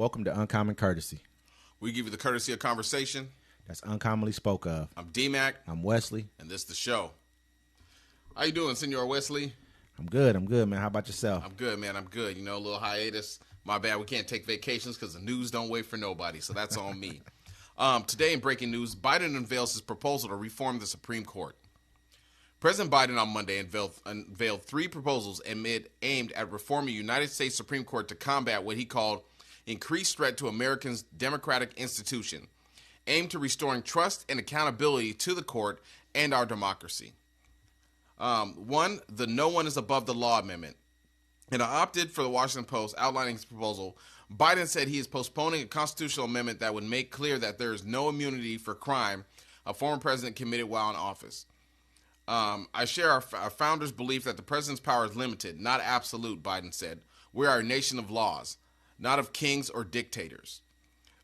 Welcome to Uncommon Courtesy. We give you the courtesy of conversation. That's uncommonly spoke of. I'm D-Mac. I'm Wesley. And this is the show. How you doing, Senor Wesley? I'm good, man. How about yourself? I'm good, man. I'm good. You know, a little hiatus. My bad, we can't take vacations because the news don't wait for nobody, so that's on me. Today in breaking news, Biden unveils his proposal to reform the Supreme Court. President Biden on Monday unveiled three proposals aimed at reforming the United States Supreme Court to combat what he called increased threat to Americans' democratic institution, aimed to restoring trust and accountability to the court and our democracy. One, the No One is Above the Law Amendment. In an op-ed for the Washington Post outlining his proposal, Biden said he is postponing a constitutional amendment that would make clear that there is no immunity for crime a former president committed while in office. I share our founders' belief that the president's power is limited, not absolute, Biden said. We are a nation of laws, not of kings or dictators.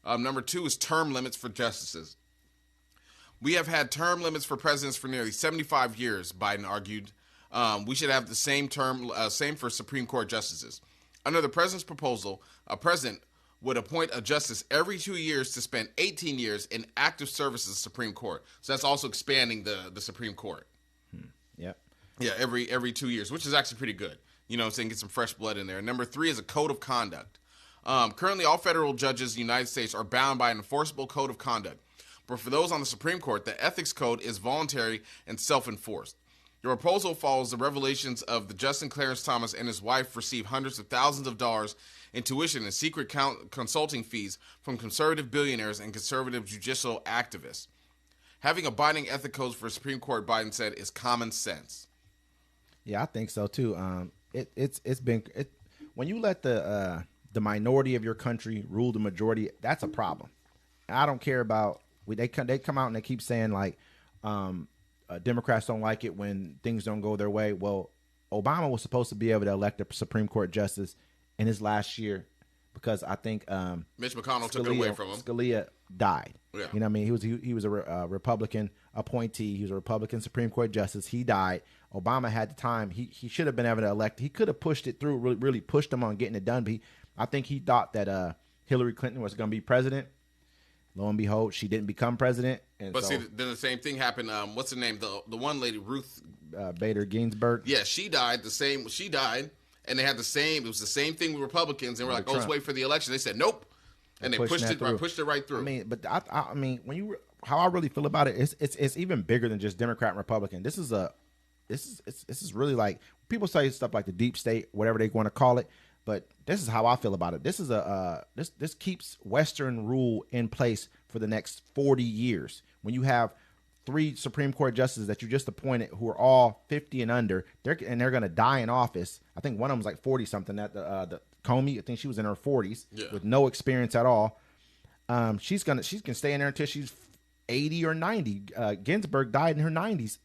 Number two is term limits for justices. We have had term limits for presidents for nearly 75 years, Biden argued. We should have the same for Supreme Court justices. Under the president's proposal, a president would appoint a justice every 2 years to spend 18 years in active service of the Supreme Court. So that's also expanding the Supreme Court. Yep. Yeah, every 2 years, which is actually pretty good. You know what I'm saying? Get some fresh blood in there. Number three is a code of conduct. Currently, all federal judges in the United States are bound by an enforceable code of conduct. But for those on the Supreme Court, the ethics code is voluntary and self-enforced. The proposal follows the revelations of the Justin Clarence Thomas and his wife received hundreds of thousands of dollars in tuition and secret consulting fees from conservative billionaires and conservative judicial activists. Having a binding ethic code for the Supreme Court, Biden said, is common sense. Yeah, I think so too. It's been when you let the minority of your country rule the majority, that's a problem. I don't care about they come out and they keep saying like Democrats don't like it when things don't go their way. Well, Obama was supposed to be able to elect a Supreme Court justice in his last year because I think Mitch McConnell took it away from him. Scalia died. Yeah. You know what I mean? He was a Republican appointee. He was a Republican Supreme Court justice. He died. Obama had the time. He should have been able to elect. He could have pushed it through, really pushed him on getting it done. But I think he thought that Hillary Clinton was going to be president. Lo and behold, she didn't become president. And but see, then the same thing happened. What's her name? The one lady, Ruth Bader Ginsburg. Yeah, she died. She died, and they had the same. It was the same thing with Republicans. And we're like, oh, let's wait for the election. They said nope, and they pushed it right through. I mean, but I mean, how I really feel about it, it's even bigger than just Democrat and Republican. This is really like people say stuff like the deep state, whatever they want to call it. But this is how I feel about it. This is this keeps Western rule in place for the next 40 years. When you have three Supreme Court justices that you just appointed who are all 50 and under, they're going to die in office. I think one of them was like 40 something. That the Comey, I think she was in her 40s with no experience at all. She can stay in there until she's 80 or 90. Ginsburg died in her 90s.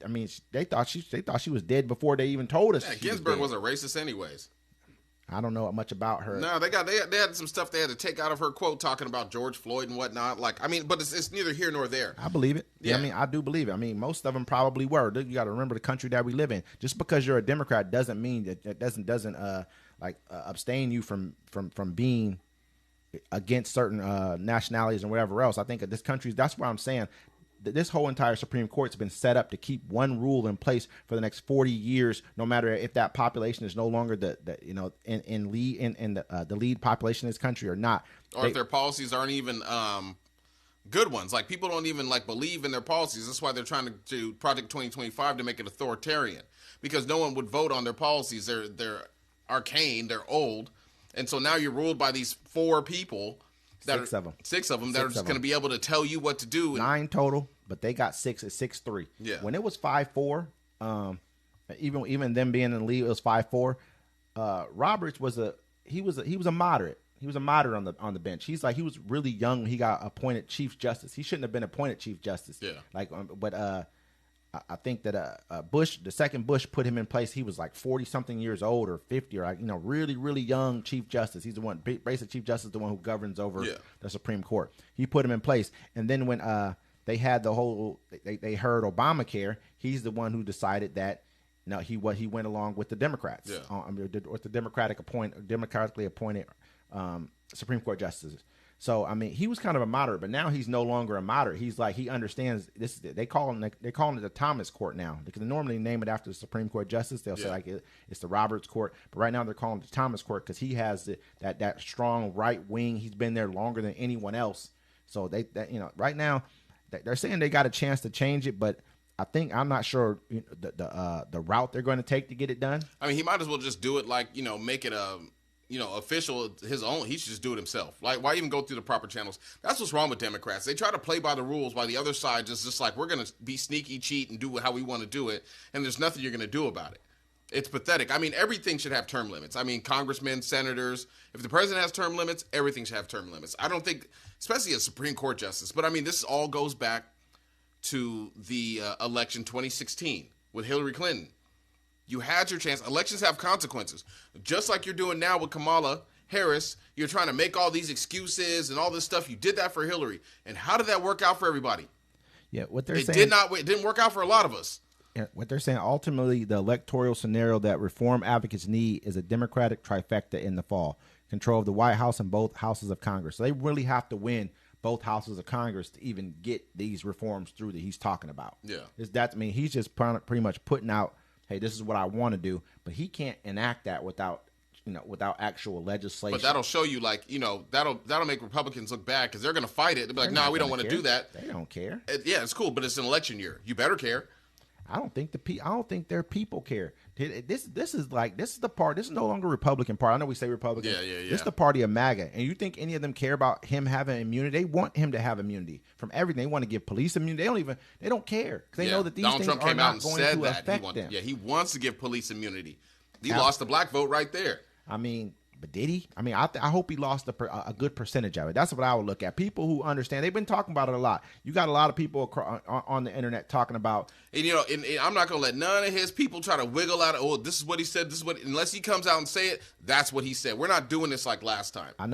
I mean, they thought she was dead before they even told us. Yeah, Ginsburg was a racist, anyways. I don't know much about her. No, they had some stuff they had to take out of her quote talking about George Floyd and whatnot. Like, I mean, but it's neither here nor there. I believe it. Yeah, I mean, I do believe it. I mean, most of them probably were. You got to remember the country that we live in. Just because you're a Democrat doesn't mean that doesn't abstain you from being against certain nationalities and whatever else. I think that this country, that's what I'm saying. This whole entire Supreme Court's been set up to keep one rule in place for the next 40 years, no matter if that population is no longer the lead population in this country or not. Or if their policies aren't even good ones. Like, people don't even believe in their policies. That's why they're trying to do Project 2025 to make it authoritarian, because no one would vote on their policies. They're arcane, they're old, and so now you're ruled by these four people. Six of them that are just going to be able to tell you what to do. 9 total, but they got 6 at 6-3. Yeah. When it was 5-4, even them being in the lead, it was 5-4. Roberts was a moderate. He was a moderate on the bench. He was really young when he got appointed Chief Justice. He shouldn't have been appointed Chief Justice. Yeah. I think that Bush, the second Bush, put him in place. He was like 40 something years old or 50 or really, really young Chief Justice. He's the one, basic Chief Justice, the one who governs over the Supreme Court. He put him in place. And then when they had they heard Obamacare, he's the one who decided that he went along with the Democrats, with the democratically appointed Supreme Court justices. So I mean, he was kind of a moderate, but now he's no longer a moderate. He's like, he understands this. They call him it the Thomas Court now, because they normally name it after the Supreme Court justice. They'll say like it's the Roberts Court, but right now they're calling it the Thomas Court because he has that strong right wing. He's been there longer than anyone else. So right now they're saying they got a chance to change it, but I'm not sure the route they're going to take to get it done. I mean, he might as well just do it like, make it official, his own. He should just do it himself. Like, why even go through the proper channels? That's what's wrong with Democrats. They try to play by the rules while the other side just like, we're going to be sneaky, cheat, and do how we want to do it, and there's nothing you're going to do about it. It's pathetic. I mean, everything should have term limits. I mean, congressmen, senators, if the president has term limits, everything should have term limits. I don't think, especially a Supreme Court justice, but I mean, this all goes back to the election 2016 with Hillary Clinton. You had your chance. Elections have consequences. Just like you're doing now with Kamala Harris, you're trying to make all these excuses and all this stuff. You did that for Hillary. And how did that work out for everybody? Yeah, what they're saying. It didn't work out for a lot of us. Yeah, what they're saying, ultimately, the electoral scenario that reform advocates need is a Democratic trifecta in the fall. Control of the White House and both houses of Congress. So they really have to win both houses of Congress to even get these reforms through that he's talking about. Yeah. He's just pretty much putting out, hey, this is what I want to do, but he can't enact that without actual legislation. But that'll show you, that'll make Republicans look bad because they're going to fight it. They'll be like, no, we don't want to do that. They don't care. It's cool, but it's an election year. You better care. I don't think their people care. This is the part. This is no longer Republican party. I know we say Republican. Yeah. This is the party of MAGA. And you think any of them care about him having immunity? They want him to have immunity from everything. They want to give police immunity. They don't care because they know that these Donald things Trump are came out not and going said to that. affect them. Yeah, he wants to give police immunity. He lost the black vote right there. I mean, but did he? I mean, I hope he lost a good percentage of it. That's what I would look at. People who understand, they've been talking about it a lot. You got a lot of people on the internet talking about. And, and I'm not going to let none of his people try to wiggle out, this is what he said, unless he comes out and say it, that's what he said. We're not doing this like last time. I know.